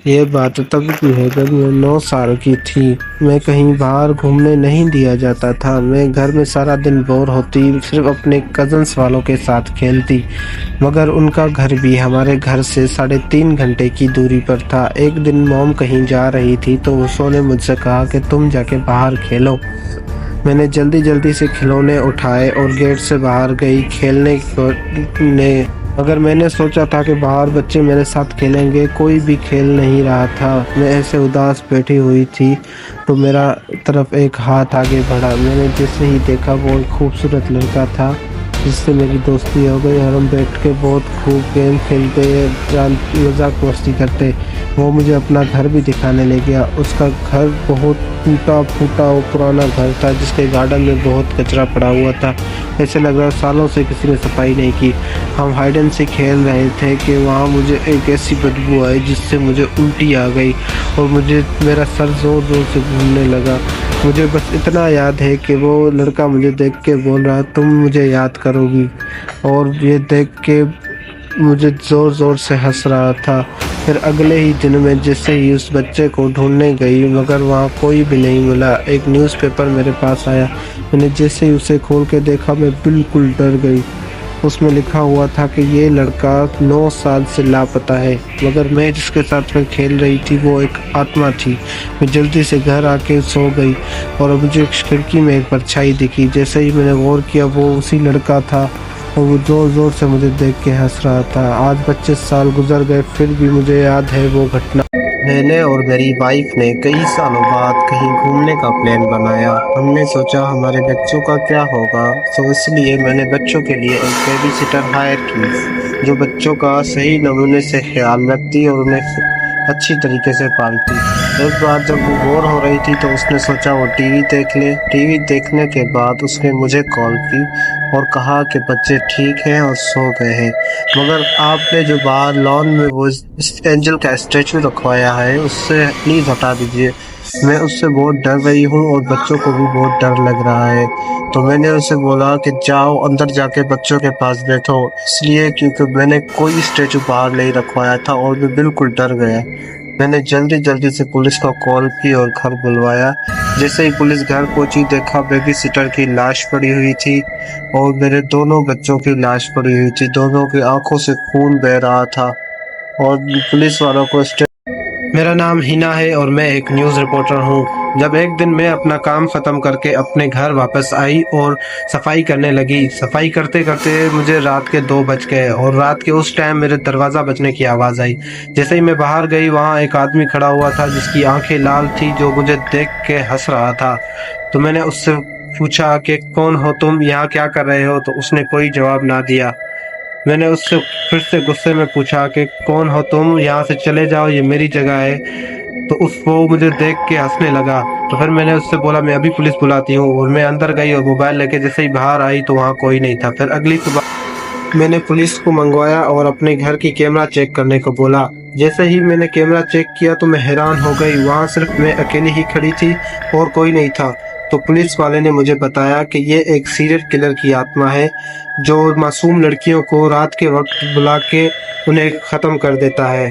ये बात तब की है जब मैं 9 साल की थी। मैं कहीं बाहर घूमने नहीं दिया जाता था। मैं घर में सारा दिन बोर होती, सिर्फ अपने कज़न्स वालों के साथ खेलती। मगर उनका घर भी हमारे घर से 3.5 घंटे की दूरी पर था। एक दिन मॉम कहीं जा रही थी तो उसने मुझसे कहा कि तुम जाके बाहर खेलो। मैंने जल्दी जल्दी से खिलौने उठाए और गेट से बाहर गई खेलने को ने मगर मैंने सोचा था कि बाहर बच्चे मेरे साथ खेलेंगे, कोई भी खेल नहीं रहा था। मैं ऐसे उदास बैठी हुई थी तो मेरा तरफ एक हाथ आगे बढ़ा। मैंने जैसे ही देखा वो एक खूबसूरत लड़का था जिससे मेरी दोस्ती हो गई और हम बैठ के बहुत खूब गेम खेलते, मजाक मस्ती करते। वो मुझे अपना घर भी दिखाने ले गया। उसका घर बहुत टूटा फूटा और पुराना घर था जिसके गार्डन में बहुत कचरा पड़ा हुआ था। ऐसे लग रहा सालों से किसी ने सफाई नहीं की। हम हाइड एंड सीक खेल रहे थे कि वहाँ मुझे एक ऐसी बदबू आई जिससे मुझे उल्टी आ गई और मेरा सर ज़ोर ज़ोर से घूमने लगा। मुझे बस इतना याद है कि वो लड़का मुझे देख के बोल रहा तुम मुझे याद करोगी, और ये देख के मुझे ज़ोर ज़ोर से हंस रहा था। फिर अगले ही दिन में जैसे ही उस बच्चे को ढूंढने गई मगर वहाँ कोई भी नहीं मिला। एक न्यूज़पेपर मेरे पास आया। मैंने जैसे ही उसे खोल के देखा मैं बिल्कुल डर गई। उसमें लिखा हुआ था कि ये लड़का 9 साल से लापता है, मगर मैं जिसके साथ में खेल रही थी वो एक आत्मा थी। मैं जल्दी से घर आके सो गई और मुझे एक खिड़की में एक परछाई दिखी। जैसे ही मैंने गौर किया वो उसी लड़का था और वो ज़ोर ज़ोर से मुझे देख के हंस रहा था। आज 25 साल गुजर गए फिर भी मुझे याद है वो घटना। मैंने और मेरी वाइफ ने कई सालों बाद कहीं घूमने का प्लान बनाया। हमने सोचा हमारे बच्चों का क्या होगा, तो इसलिए मैंने बच्चों के लिए एक बेबी सिटर हायर की जो बच्चों का सही नमूने से ख्याल रखती और उन्हें अच्छी तरीके से पालती। एक बार जब वो बोर हो रही थी तो उसने सोचा वो टीवी देख ले। टीवी देखने के बाद उसने मुझे कॉल की और कहा कि बच्चे ठीक हैं और सो गए हैं, मगर आपने जो बाहर लॉन में वो एंजल का स्टैचू रखवाया है उससे प्लीज़ हटा दीजिए। मैं उससे बहुत डर रही हूँ और बच्चों को भी बहुत डर लग रहा है। तो मैंने उसे बोला कि जाओ अंदर जाके बच्चों के पास बैठो, इसलिए क्योंकि मैंने कोई स्टैचू बाहर नहीं रखवाया था और मैं बिल्कुल डर गया। मैंने जल्दी जल्दी से पुलिस को कॉल की और घर बुलवाया। जैसे ही पुलिस घर पहुंची देखा बेबी सिटर की लाश पड़ी हुई थी और मेरे दोनों बच्चों की लाश पड़ी हुई थी। दोनों की आंखों से खून बह रहा था और पुलिस वालों को मेरा नाम हिना है और मैं एक न्यूज़ रिपोर्टर हूँ। जब एक दिन मैं अपना काम ख़त्म करके अपने घर वापस आई और सफाई करने लगी, सफाई करते करते मुझे रात के 2 बज गए और रात के उस टाइम मेरे दरवाज़ा बजने की आवाज़ आई। जैसे ही मैं बाहर गई वहाँ एक आदमी खड़ा हुआ था जिसकी आंखें लाल थी, जो मुझे देख के हंस रहा था। तो मैंने उससे पूछा कि कौन हो तुम, यहाँ क्या कर रहे हो? तो उसने कोई जवाब ना दिया। मैंने उससे फिर से गुस्से में पूछा कि कौन हो तुम, यहाँ से चले जाओ, ये मेरी जगह है। तो वो मुझे देख के हंसने लगा। तो फिर मैंने उससे बोला मैं अभी पुलिस बुलाती हूँ, और मैं अंदर गई और मोबाइल लेके जैसे ही बाहर आई तो वहाँ कोई नहीं था। फिर अगली सुबह मैंने पुलिस को मंगवाया और अपने घर की कैमरा चेक करने को बोला। जैसे ही मैंने कैमरा चेक किया तो मैं हैरान हो गई, वहाँ सिर्फ मैं अकेली ही खड़ी थी और कोई नहीं था। तो पुलिस वाले ने मुझे बताया कि ये एक सीरियल किलर की आत्मा है जो मासूम लड़कियों को रात के वक्त बुला के उन्हें ख़त्म कर देता है।